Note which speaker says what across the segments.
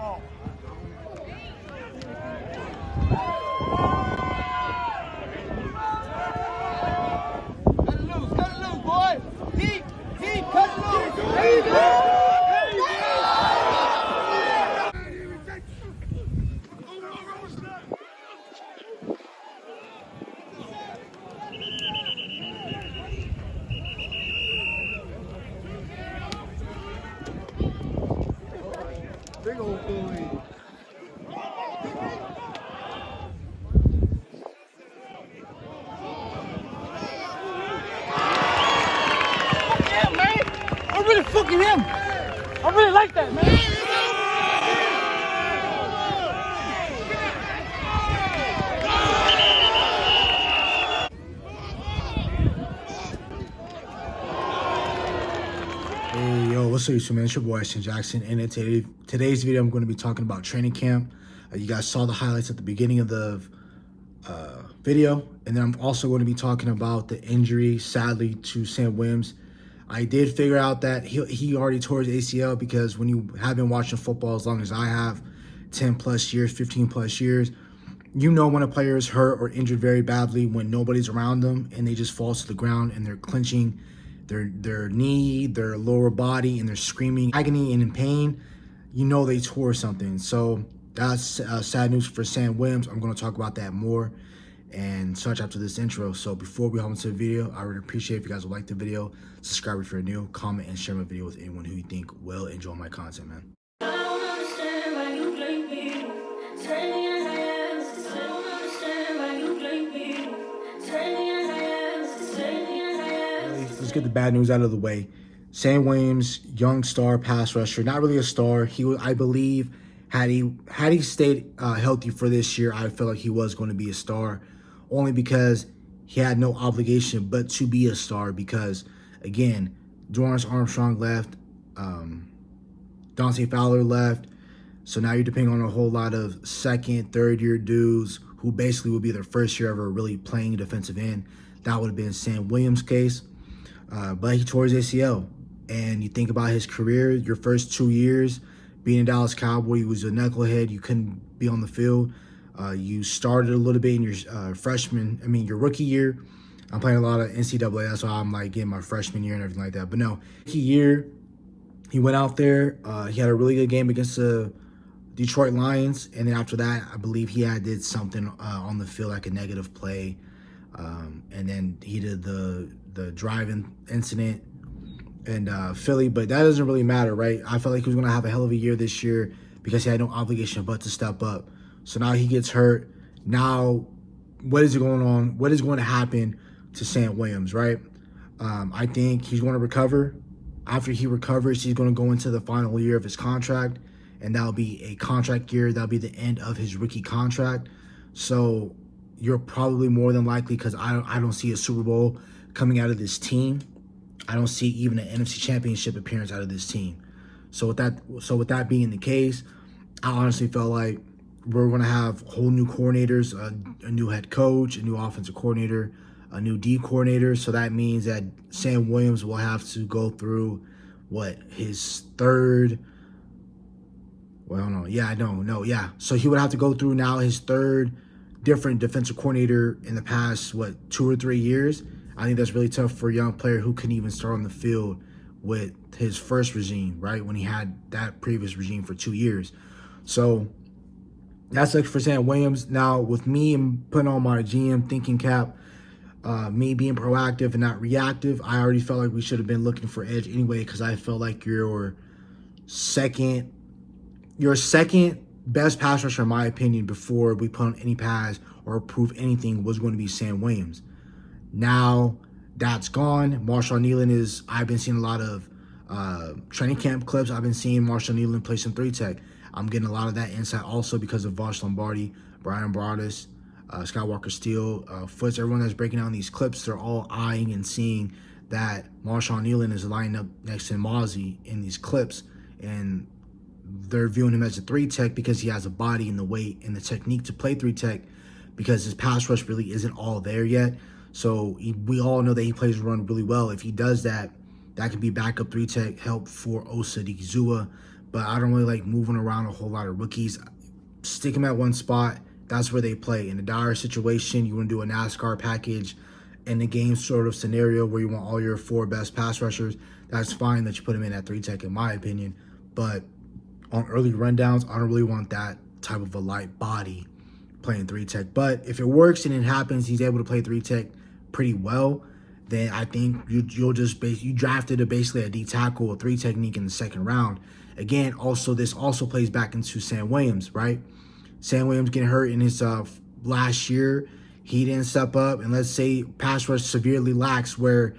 Speaker 1: Cut it loose, boy. Deep, cut it loose. There you go. Big old boy. Fucking him. I really like that, man. Hey, yo, what's up, man? It's your boy, Ashton Jackson. And in today's video, I'm going to be talking about training camp. You guys saw the highlights at the beginning of the video. And then I'm also going to be talking about the injury, sadly, to Sam Williams. I did figure out that he already tore his ACL, because when you have been watching football as long as I have, 10 plus years, 15 plus years, you know when a player is hurt or injured very badly when nobody's around them and they just fall to the ground and they're clenching their knee, their lower body, and they're screaming agony and in pain. You know they tore something. So that's sad news for Sam Williams. I'm going to talk about that more and such after this intro. So before we hop into the video, I would appreciate if you guys would like the video, subscribe if you're new, comment and share my video with anyone who you think will enjoy my content, man. Let's get the bad news out of the way. Sam Williams, young star pass rusher, not really a star. He was, I believe, had he stayed healthy for this year, I felt like he was going to be a star, only because he had no obligation but to be a star. Because again, Dorrance Armstrong left, Dante Fowler left, so now you're depending on a whole lot of second, third year dudes who basically would be their first year ever really playing defensive end. That would have been Sam Williams' case, but he tore his ACL. And you think about his career, your first 2 years being a Dallas Cowboy, you was a knucklehead, you couldn't be on the field. You started a little bit in your your rookie year. I'm playing a lot of NCAA, that's why I'm like getting my freshman year and everything like that. But no, rookie year, he went out there, he had a really good game against the Detroit Lions, and then after that, I believe he did something on the field, like a negative play, and then he did the driving incident in Philly, but that doesn't really matter, right? I felt like he was going to have a hell of a year this year because he had no obligation but to step up. So now he gets hurt. Now, what is going on? What is going to happen to Sam Williams, right? I think he's going to recover. After he recovers, he's going to go into the final year of his contract, and that'll be a contract year. That'll be the end of his rookie contract. So you're probably more than likely, because I don't see a Super Bowl coming out of this team. I don't see even an NFC Championship appearance out of this team. So with that being the case, I honestly felt like we're going to have whole new coordinators, a new head coach, a new offensive coordinator, a new D coordinator. So that means that Sam Williams will have to go through his third. Well, no, yeah, no, yeah. So he would have to go through now his third different defensive coordinator in the past 2 or 3 years. I think that's really tough for a young player who couldn't even start on the field with his first regime, right, when he had that previous regime for 2 years. So that's like for Sam Williams. Now, with me and putting on my GM thinking cap, me being proactive and not reactive, I already felt like we should have been looking for edge anyway, because I felt like your second best pass rusher, in my opinion, before we put on any pass or approve anything, was going to be Sam Williams. Now that's gone. Marshall Nealon I've been seeing a lot of training camp clips. I've been seeing Marshall Nealon play some 3-tech. I'm getting a lot of that insight also because of Vosh Lombardi, Brian Broaddus, Skywalker Steele, Foots, everyone that's breaking down these clips. They're all eyeing and seeing that Marshawn Nealon is lining up next to Mozzie in these clips, and they're viewing him as a 3-tech because he has a body and the weight and the technique to play 3-tech, because his pass rush really isn't all there yet. So we all know that he plays run really well. If he does that, that could be backup 3-tech help for Osa Digizua. but I don't really like moving around a whole lot of rookies. Stick them at one spot. That's where they play. In a dire situation, you want to do a NASCAR package in the game sort of scenario where you want all your 4 best pass rushers. That's fine that you put them in at 3 tech, in my opinion. But on early rundowns, I don't really want that type of a light body playing 3 tech. But if it works and it happens, he's able to play 3 tech pretty well, then I think you'll just you drafted basically a D tackle, a 3 technique in the second round. Again, also this also plays back into Sam Williams, right? Sam Williams getting hurt in his last year. He didn't step up, and let's say pass rush severely lacks, where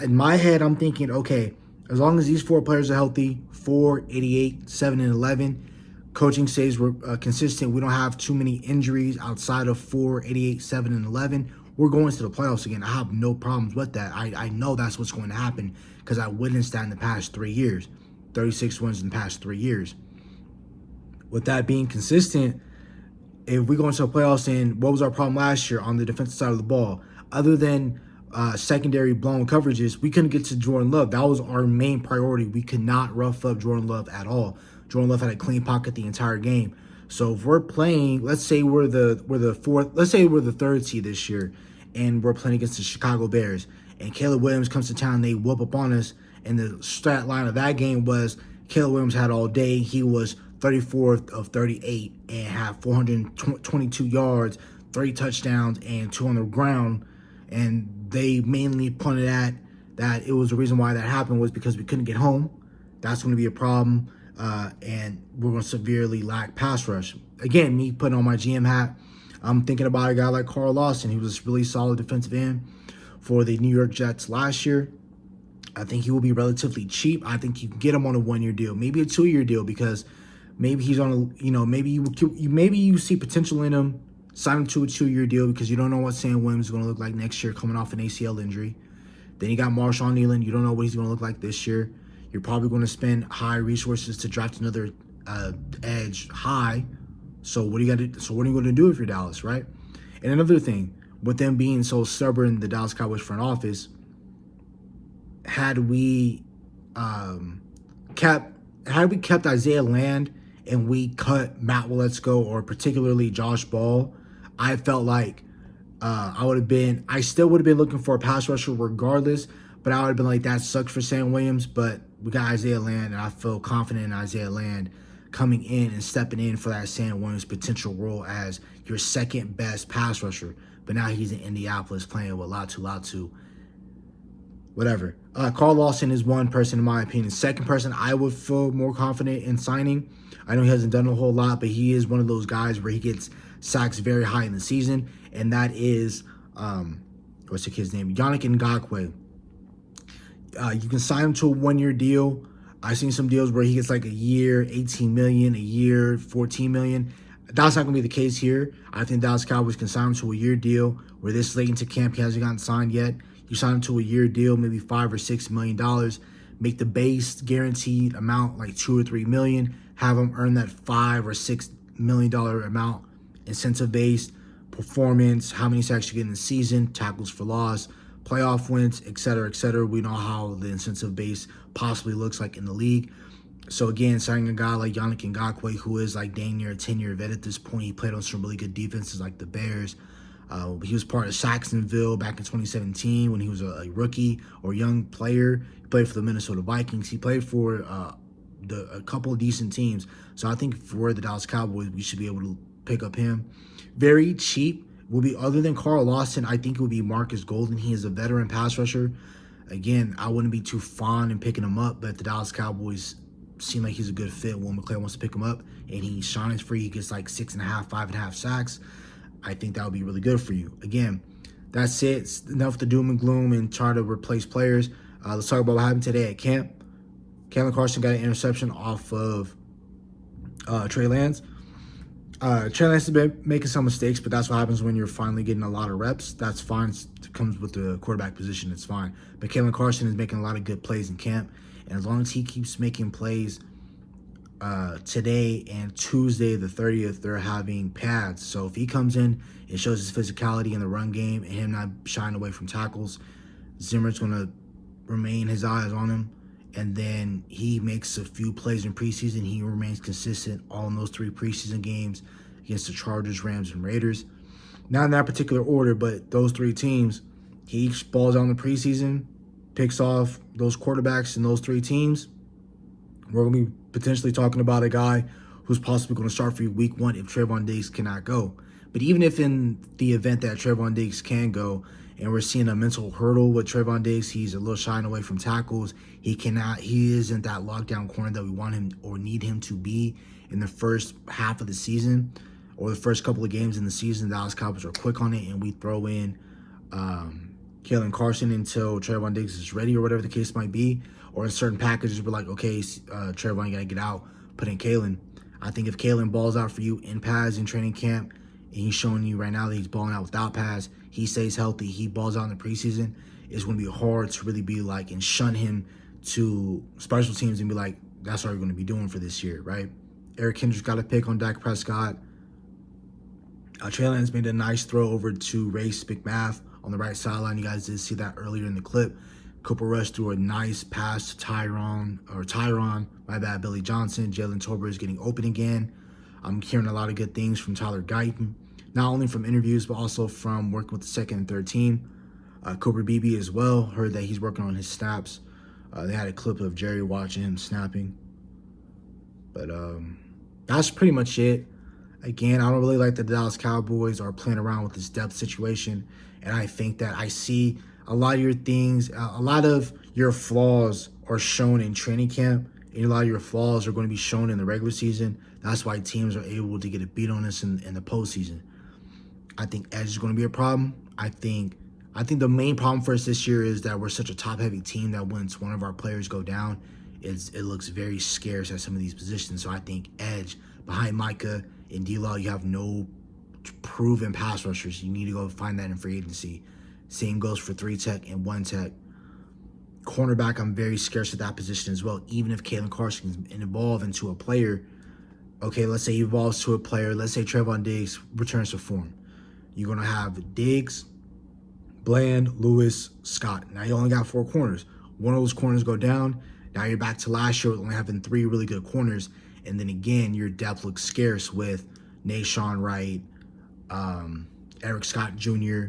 Speaker 1: in my head I'm thinking, okay, as long as these 4 players are healthy, 4, 88, 7, and 11, coaching says we're consistent. We don't have too many injuries outside of 4, 88, 7, and 11. We're going to the playoffs again. I have no problems with that. I know that's what's going to happen because I witnessed that in the past 3 years. 36 wins in the past 3 years. With that being consistent, if we go into the playoffs, and what was our problem last year on the defensive side of the ball? Other than secondary blown coverages, we couldn't get to Jordan Love. That was our main priority. We could not rough up Jordan Love at all. Jordan Love had a clean pocket the entire game. So if we're playing, let's say we're the fourth, let's say we're the 3rd seed this year, and we're playing against the Chicago Bears, and Caleb Williams comes to town, and they whoop up on us, and the stat line of that game was Caleb Williams had all day. He was 34th of 38 and had 422 yards, 3 touchdowns, and 2 on the ground. And they mainly pointed at that it was the reason why that happened was because we couldn't get home. That's going to be a problem, and we're going to severely lack pass rush. Again, me putting on my GM hat, I'm thinking about a guy like Carl Lawson. He was a really solid defensive end for the New York Jets last year. I think he will be relatively cheap. I think you can get him on a 1-year deal, maybe a 2-year deal, because maybe he's on a, maybe you see potential in him. Sign him to a 2-year deal because you don't know what Sam Williams is going to look like next year coming off an ACL injury. Then you got Marshawn Nealon. You don't know what he's going to look like this year. You're probably going to spend high resources to draft another edge high. So what are you going to do if you're Dallas, right? And another thing, with them being so stubborn, the Dallas Cowboys front office, had we kept Isaiah Land and we cut Matt Willetsko or particularly Josh Ball, I felt like I still would have been looking for a pass rusher regardless, but I would have been like, that sucks for Sam Williams, but we got Isaiah Land, and I feel confident in Isaiah Land coming in and stepping in for that Sam Williams potential role as your second best pass rusher. But now he's in Indianapolis playing with Latu. Whatever. Carl Lawson is one person, in my opinion. Second person I would feel more confident in signing. I know he hasn't done a whole lot, but he is one of those guys where he gets sacks very high in the season, and that is, what's the kid's name? Yannick Ngakoue. You can sign him to a 1-year deal. I've seen some deals where he gets like a year, $18 million, a year, $14 million. That's not going to be the case here. I think Dallas Cowboys can sign him to a year deal where this late into camp he hasn't gotten signed yet. You sign him to a year deal, maybe $5 or $6 million. Make the base guaranteed amount like $2 or $3 million. Have him earn that $5 or $6 million amount, incentive based, performance, how many sacks you get in the season, tackles for loss, playoff wins, etc., etc. We know how the incentive base possibly looks like in the league. So again, signing a guy like Yannick Ngakoue, who is like dang near a 10-year vet at this point. He played on some really good defenses like the Bears. He was part of Saxonville back in 2017 when he was a rookie or young player. He played for the Minnesota Vikings. He played for a couple of decent teams. So I think for the Dallas Cowboys, we should be able to pick up him. Very cheap will be, other than Carl Lawson, I think it would be Marcus Golden. He is a veteran pass rusher. Again, I wouldn't be too fond in picking him up, but the Dallas Cowboys seem like he's a good fit. Will McClay wants to pick him up, and he shines free. He gets like 6.5, 5.5 sacks. I think that would be really good for you. Again, that's it. It's enough to doom and gloom and try to replace players. Let's talk about what happened today at camp. Kalen Carson got an interception off of Trey Lance. Trey Lance has been making some mistakes, but that's what happens when you're finally getting a lot of reps. That's fine. It comes with the quarterback position. It's fine. But Kalen Carson is making a lot of good plays in camp. And as long as he keeps making plays, today and Tuesday the 30th, they're having pads. So if he comes in and shows his physicality in the run game and him not shying away from tackles, Zimmer's going to remain his eyes on him. and then he makes a few plays in preseason. He remains consistent all in those 3 preseason games against the Chargers, Rams, and Raiders. Not in that particular order, but those 3 teams, he balls out in the preseason, picks off those quarterbacks in those 3 teams. We're going to be potentially talking about a guy who's possibly going to start for you week 1 if Trevon Diggs cannot go. But even if in the event that Trevon Diggs can go, and we're seeing a mental hurdle with Trevon Diggs, he's a little shying away from tackles. He isn't that lockdown corner that we want him or need him to be in the first half of the season or the first couple of games in the season. The Dallas Cowboys are quick on it, and we throw in Kalen Carson until Trevon Diggs is ready or whatever the case might be. Or in certain packages, we're like, okay, Trevon, you got to get out, put in Kalen. I think if Kalen balls out for you in pads in training camp, and he's showing you right now that he's balling out without pads, he stays healthy, he balls out in the preseason, it's going to be hard to really be like and shun him to special teams and be like, that's all you're going to be doing for this year, right? Eric Kendricks got a pick on Dak Prescott. Trey Lance made a nice throw over to Race McMath on the right sideline. You guys did see that earlier in the clip. Cooper Rush threw a nice pass to Billy Johnson. Jalen Tolbert is getting open again. I'm hearing a lot of good things from Tyler Guyton, not only from interviews, but also from working with the second and third team. Cooper Beebe as well. Heard that he's working on his snaps. They had a clip of Jerry watching him snapping. But that's pretty much it. Again, I don't really like that the Dallas Cowboys are playing around with this depth situation. And I think that I see a lot of your things, a lot of your flaws are shown in training camp. And a lot of your flaws are going to be shown in the regular season. That's why teams are able to get a beat on us in the postseason. I think edge is going to be a problem. I think the main problem for us this year is that we're such a top-heavy team that once one of our players go down, it looks very scarce at some of these positions. So I think edge, behind Micah and D-Law, you have no proven pass rushers. You need to go find that in free agency. Same goes for 3-tech and 1-tech. Cornerback, I'm very scarce at that position as well. Even if Kalen Carson can evolve into a player, okay, let's say he evolves to a player. Let's say Trevon Diggs returns to form. You're going to have Diggs, Bland, Lewis, Scott. Now you only got 4 corners. One of those corners go down. Now you're back to last year with only having 3 really good corners. And then again, your depth looks scarce with Nashawn Wright, Eric Scott Jr.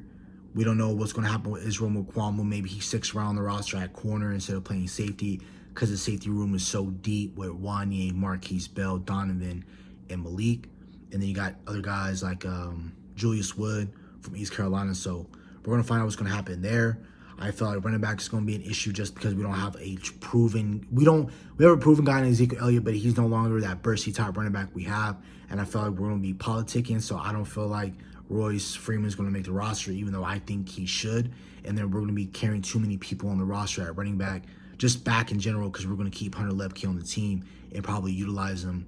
Speaker 1: We don't know what's going to happen with Israel Mukwamu. Maybe he sticks around the roster at corner instead of playing safety because the safety room is so deep with Wanye, Marquise Bell, Donovan, and Malik. And then you got other guys like Julius Wood from East Carolina. So we're going to find out what's going to happen there. I feel like running back is going to be an issue just because we don't have a proven – we have a proven guy in Ezekiel Elliott, but he's no longer that bursty type running back we have. And I feel like we're going to be politicking, so I don't feel like Royce Freeman's going to make the roster, even though I think he should. And then we're going to be carrying too many people on the roster at running back, just back in general, because we're going to keep Hunter Lepke on the team and probably utilize him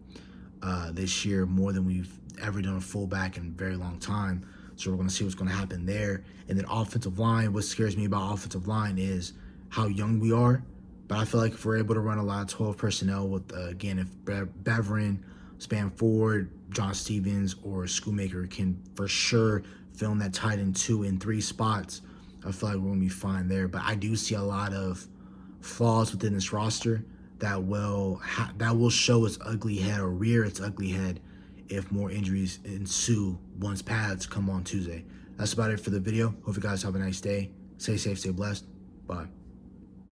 Speaker 1: this year more than we've ever done a fullback in a very long time. So we're going to see what's going to happen there. And then offensive line, what scares me about offensive line is how young we are. But I feel like if we're able to run a lot of 12 personnel with, again, if Beveren, Spanford, John Stevens, or Schoonmaker can for sure film that tight end 2 and 3 spots, I feel like we're going to be fine there. But I do see a lot of flaws within this roster that will show its ugly head or rear its ugly head if more injuries ensue once pads come on Tuesday. That's about it for the video. Hope you guys have a nice day. Stay safe, stay blessed. Bye.